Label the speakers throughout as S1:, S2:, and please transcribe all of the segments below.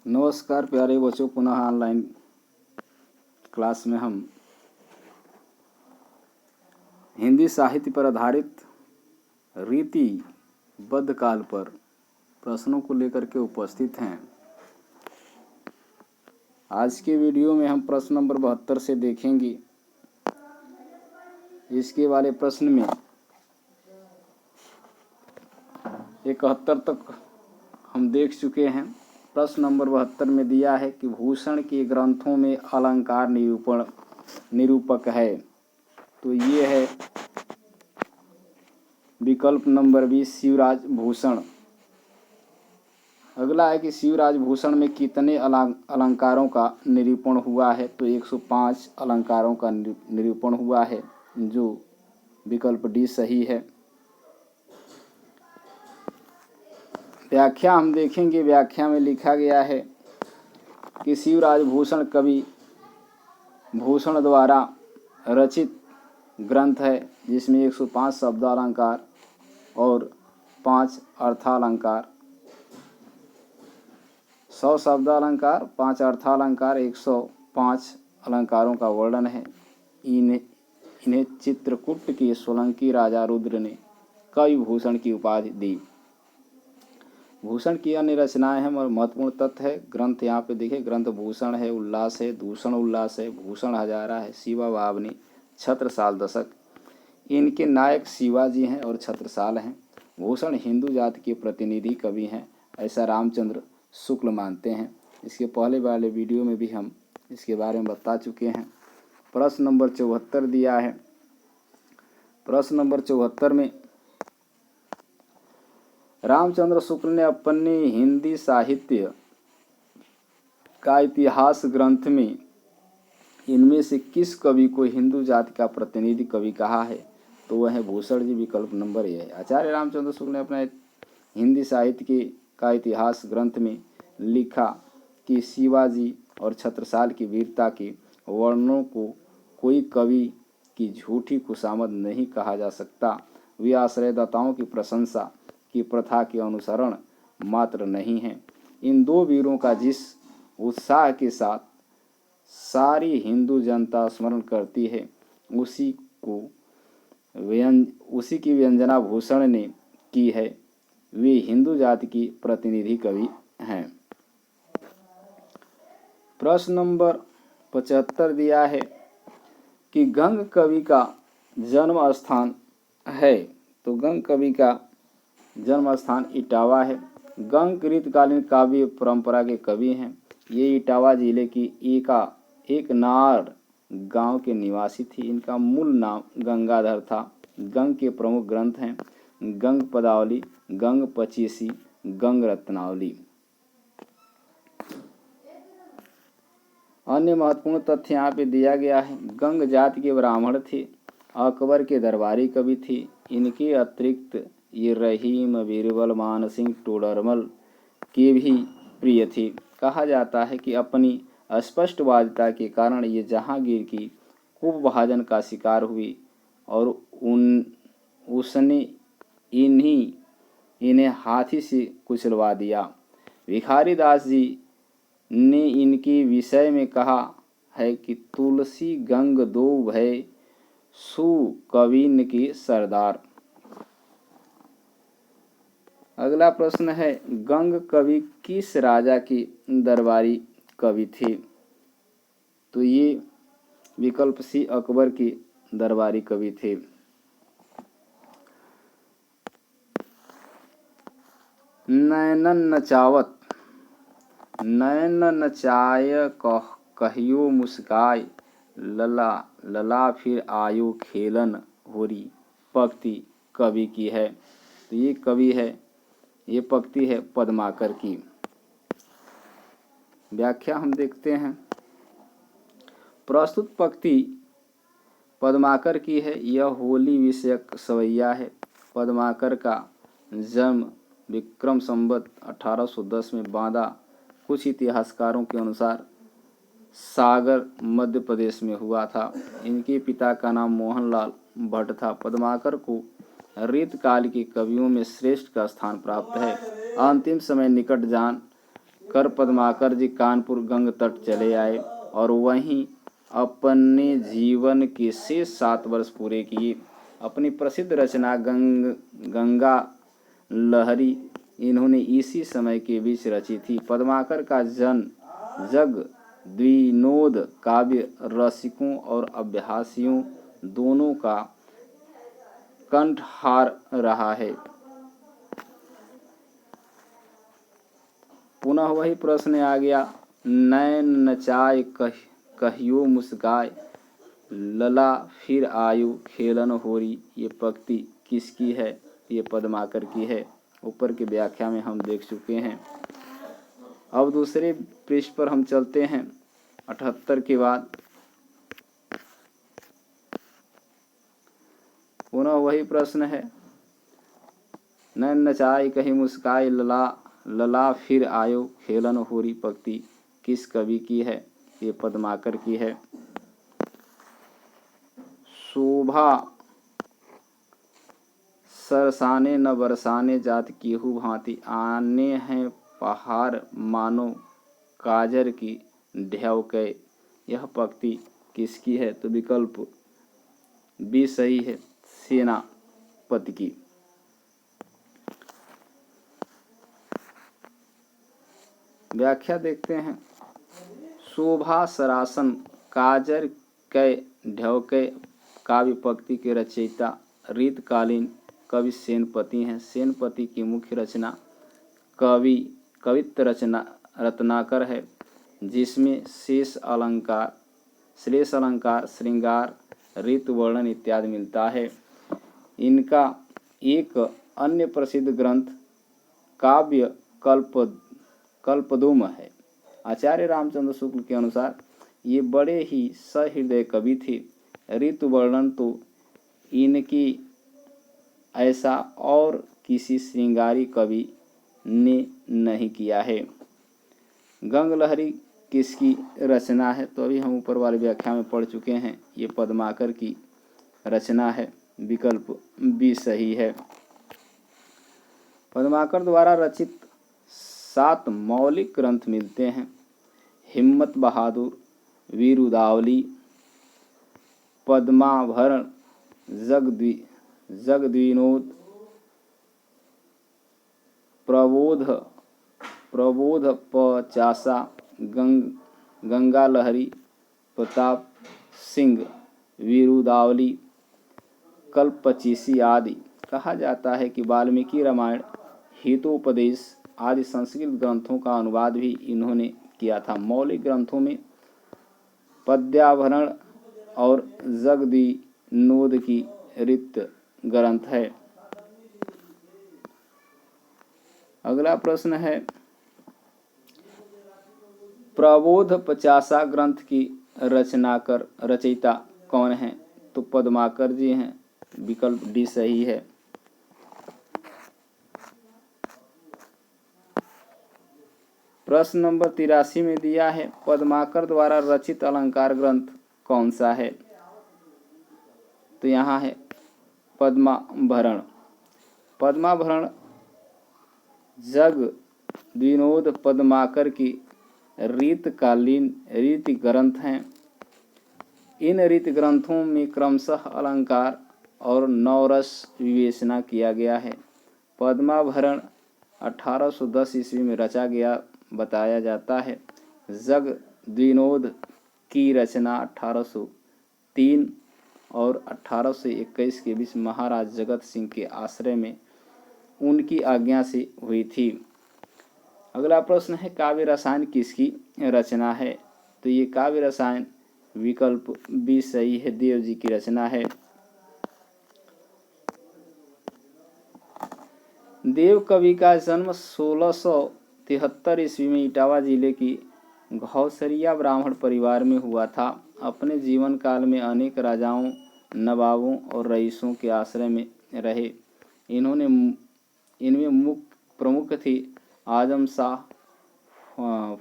S1: नमस्कार प्यारे बच्चों, पुनः ऑनलाइन क्लास में हम हिंदी साहित्य पर आधारित रीतिबद्ध काल पर प्रश्नों को लेकर के उपस्थित हैं। आज के वीडियो में हम प्रश्न नंबर 72 से देखेंगे। इसके वाले प्रश्न में 71 तक हम देख चुके हैं। प्रश्न नंबर 72 में दिया है कि भूषण के ग्रंथों में अलंकार निरूपक है। तो ये है विकल्प नंबर 20 शिवराज भूषण। अगला है कि शिवराज भूषण में कितने अलंकारों का निरूपण हुआ है। तो 105 अलंकारों का निरूपण हुआ है, जो विकल्प डी सही है। व्याख्या हम देखेंगे। व्याख्या में लिखा गया है कि शिवराज भूषण कवि भूषण द्वारा रचित ग्रंथ है, जिसमें 105 शब्दालंकार और 5 अर्थालंकार, 100 शब्दालंकार, 5 अर्थालंकार, 105 अलंकारों का वर्णन है। इन्हें चित्रकूट के सोलंकी राजा रुद्र ने कवि भूषण की उपाधि दी। भूषण की अन्य रचनाएं हैं और महत्वपूर्ण तथ्य है। ग्रंथ यहाँ पे देखें, ग्रंथ भूषण है, उल्लास है, दूषण उल्लास है, भूषण हजारा है, शिवा वावनी, छत्रसाल दशक। इनके नायक शिवाजी हैं और छत्रसाल हैं। भूषण हिंदू जाति के प्रतिनिधि कवि हैं, ऐसा रामचंद्र शुक्ल मानते हैं। इसके पहले वाले वीडियो में भी हम इसके बारे में बता चुके हैं। प्रश्न नंबर 74 दिया है। प्रश्न नंबर 74 में रामचंद्र शुक्ल ने अपने हिंदी साहित्य का इतिहास ग्रंथ में इनमें से किस कवि को हिंदू जाति का प्रतिनिधि कवि कहा है। तो वह है भूषण जी। विकल्प नंबर ए है। आचार्य रामचंद्र शुक्ल ने अपने हिंदी साहित्य का इतिहास ग्रंथ में लिखा कि शिवाजी और छत्रसाल की वीरता के वर्णनों को कोई कवि की झूठी खुशामद नहीं कहा जा सकता। वे आश्रयदाताओं की प्रशंसा की प्रथा के अनुसरण मात्र नहीं है। इन दो वीरों का जिस उत्साह के साथ सारी हिंदू जनता स्मरण करती है, उसी की व्यंजना भूषण ने की है। वे हिंदू जाति की प्रतिनिधि कवि हैं। प्रश्न नंबर 75 दिया है कि गंग कवि का जन्म स्थान है। तो गंग कवि का जन्म स्थान इटावा है। गंग रीतकालीन काव्य परंपरा के कवि हैं। ये इटावा जिले की एक नार गांव के निवासी थी। इनका मूल नाम गंगाधर था। गंग के प्रमुख ग्रंथ हैं गंग पदावली, गंग पचीसी, गंग रत्नावली। अन्य महत्वपूर्ण तथ्य यहाँ पे दिया गया है। गंग जाति के ब्राह्मण थे, अकबर के दरबारी कवि थे। इनके अतिरिक्त ये रहीम, बीरबल, मानसिंह टोडरमल के भी प्रिय थे। कहा जाता है कि अपनी अस्पष्टवादिता के कारण ये जहांगीर की कुविभाजन का शिकार हुई और उसने इन्हें हाथी से कुचलवा दिया। भिखारी दास जी ने इनके विषय में कहा है कि तुलसी गंग दो भय सु कविन के सरदार। अगला प्रश्न है, गंग कवि किस राजा की दरबारी कवि थे। तो ये विकल्प सी अकबर के दरबारी कवि थे। नैनन नचावत, नैन नचाय कहियो मुस्काय, लला फिर आयो खेलन होरी, पंक्ति कवि की है। तो ये कवि है, ये पंक्ति है पद्माकर की। व्याख्या हम देखते हैं। प्रस्तुत पंक्ति पद्माकर की है। यह होली विषयक सवैया है। पद्माकर का जन्म विक्रम संवत 1810 में बांदा, कुछ इतिहासकारों के अनुसार सागर मध्य प्रदेश में हुआ था। इनके पिता का नाम मोहनलाल भट्ट था। पद्माकर को रीतकाल के कवियों में श्रेष्ठ का स्थान प्राप्त है। अंतिम समय निकट जान कर पद्माकर जी कानपुर गंग तट चले आए और वहीं अपने जीवन के शेष 7 वर्ष पूरे किए। अपनी प्रसिद्ध रचना गंगा लहरी इन्होंने इसी समय के बीच रची थी। पद्माकर का जन्म जग द्विनोद काव्य रसिकों और अभ्यासियों दोनों का कंठहार रहा है। पुनः वही प्रश्न आ गया, नैन नचाए कहियो मुस्काए, लला फिर आयु खेलन होरी, ये पंक्ति किसकी है? ये पद्माकर की है। ऊपर की व्याख्या में हम देख चुके हैं। अब दूसरे पृष्ठ पर हम चलते हैं 78 के बाद। पुनः वही प्रश्न है, नैन नचाए कहीं मुस्काए, लला फिर आयो खेलन होरी, पंक्ति किस कवि की है? ये पद्माकर की है। शोभा सरसाने न बरसाने जात केहू भांति, आने हैं पहाड़ मानो काजर की ढेव के, यह पंक्ति किसकी है? तो विकल्प बी सही है, सेनापति की। व्याख्या देखते हैं। शोभा सरासन काजर कै ढेवके काव्य पंक्ति के रचयिता रीतकालीन कवि सेनापति हैं। सेनापति की मुख्य रचना कवित्त रचना रत्नाकर है, जिसमें शेष अलंकार, श्रृंगार, ऋतु वर्णन इत्यादि मिलता है। इनका एक अन्य प्रसिद्ध ग्रंथ काव्य कल्पद्रुम है। आचार्य रामचंद्र शुक्ल के अनुसार ये बड़े ही सहृदय कवि थे। ऋतु वर्णन तो इनकी ऐसा और किसी श्रृंगारी कवि ने नहीं किया है। गंग लहरी किसकी रचना है? तो अभी हम ऊपर वाली व्याख्या में पढ़ चुके हैं, ये पद्माकर की रचना है। विकल्प बी सही है। पद्माकर द्वारा रचित 7 मौलिक ग्रंथ मिलते हैं। हिम्मत बहादुर, वीरुदावली, पद्माभरण, जगद्विनोद, प्रबोध पचासा, गंगा लहरी, प्रताप सिंह, वीरुदावली, कल्पचीसी आदि। कहा जाता है कि वाल्मीकि रामायण, हितोपदेश आदि संस्कृत ग्रंथों का अनुवाद भी इन्होंने किया था। मौलिक ग्रंथों में पद्याभरण और जगद्विनोद की ऋत ग्रंथ है। अगला प्रश्न है, प्रबोध पचासा ग्रंथ की रचयिता कौन है? तो पद्माकर जी हैं। विकल्प डी सही है। प्रश्न नंबर 83 में दिया है, पद्माकर द्वारा रचित अलंकार ग्रंथ कौन सा है? तो यहाँ है पद्माभरण। पद्माभरण जगद्विनोद पद्माकर की रीतकालीन रीति ग्रंथ हैं। इन रीति ग्रंथों में क्रमशः अलंकार और नवरस विवेचना किया गया है। पद्माभरण 1810 ईस्वी में रचा गया बताया जाता है। जगद्विनोद की रचना 1803 और 1821 के बीच महाराज जगत सिंह के आश्रय में उनकी आज्ञा से हुई थी। अगला प्रश्न है, काव्य रसायन किसकी रचना है? तो ये काव्य रसायन विकल्प बी सही है, देव जी की रचना है। देव कवि का जन्म 1673 ईस्वी में इटावा जिले की घौसरिया ब्राह्मण परिवार में हुआ था। अपने जीवन काल में अनेक राजाओं, नवाबों और रईसों के आश्रय में रहे। इनमें प्रमुख थे आजम शाह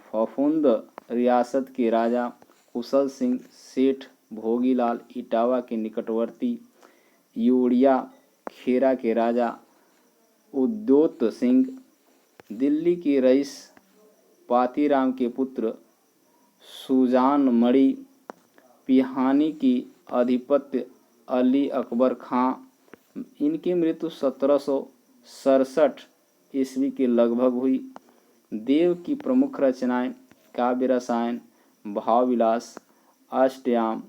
S1: फफूंद, रियासत के राजा कुशल सिंह, सेठ भोगीलाल इटावा के निकटवर्ती, योड़िया खेरा के राजा उद्योत सिंह, दिल्ली की रईस पातीराम के पुत्र सुजान मणि, पिहानी की अधिपत्य अली अकबर खां। इनकी मृत्यु 1767 ईस्वी के लगभग हुई। देव की प्रमुख रचनाएं काव्य रसायन, भाव विलास, अष्टयाम,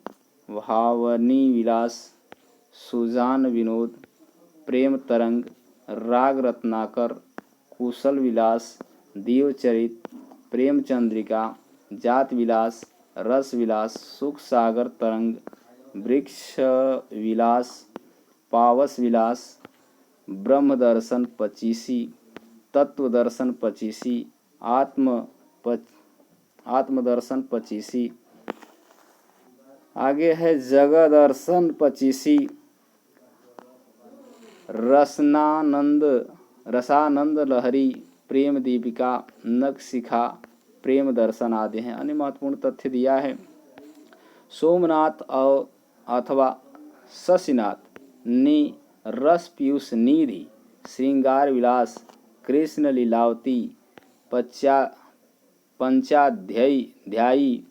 S1: भावनी विलास, सुजान विनोद, प्रेम तरंग, राग रत्नाकर, कुशल विलास, देवचरित, प्रेम चंद्रिका, जात विलास, रस विलास, सुख सागर तरंग, वृक्ष विलास, पावस विलास, ब्रह्म दर्शन पचीसी, तत्व दर्शन पचीसी, आत्मदर्शन पचीसी। आगे है जगह दर्शन पचीसी, रसानंद लहरी, प्रेम दीपिका, नखशिखा, प्रेम दर्शन आदि हैं। अन्य महत्वपूर्ण तथ्य दिया है। सोमनाथ और अथवा शशिनाथ ने रस पीयूष निधि, श्रृंगार विलास, कृष्ण लीलावती, पंचाध्यायी,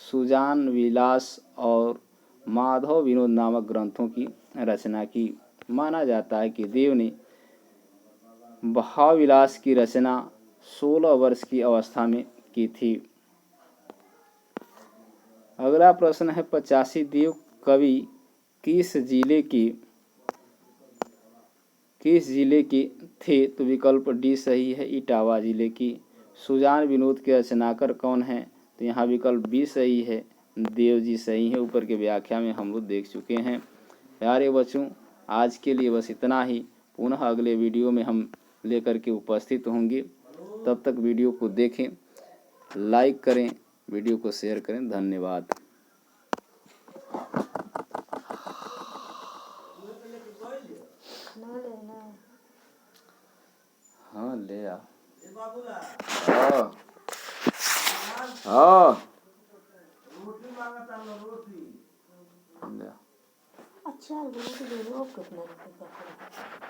S1: सुजान विलास और माधव विनोद नामक ग्रंथों की रचना की। माना जाता है कि देव ने भाव विलास की रचना 16 वर्ष की अवस्था में की थी। अगला प्रश्न है 85 देव कवि किस जिले के थे? तो विकल्प डी सही है, इटावा जिले की। सुजान विनोद के रचनाकार कौन हैं? तो यहाँ विकल्प बी सही है, देव जी सही है। ऊपर के व्याख्या में हम लोग देख चुके हैं। प्यारे बच्चों, आज के लिए बस इतना ही। पुनः अगले वीडियो में हम लेकर के उपस्थित होंगे। तब तक वीडियो को देखें, लाइक करें, वीडियो को शेयर करें। धन्यवाद। हाँ ले आ। हाँ
S2: अच्छा, रोटी दे दो कितना रुपये का।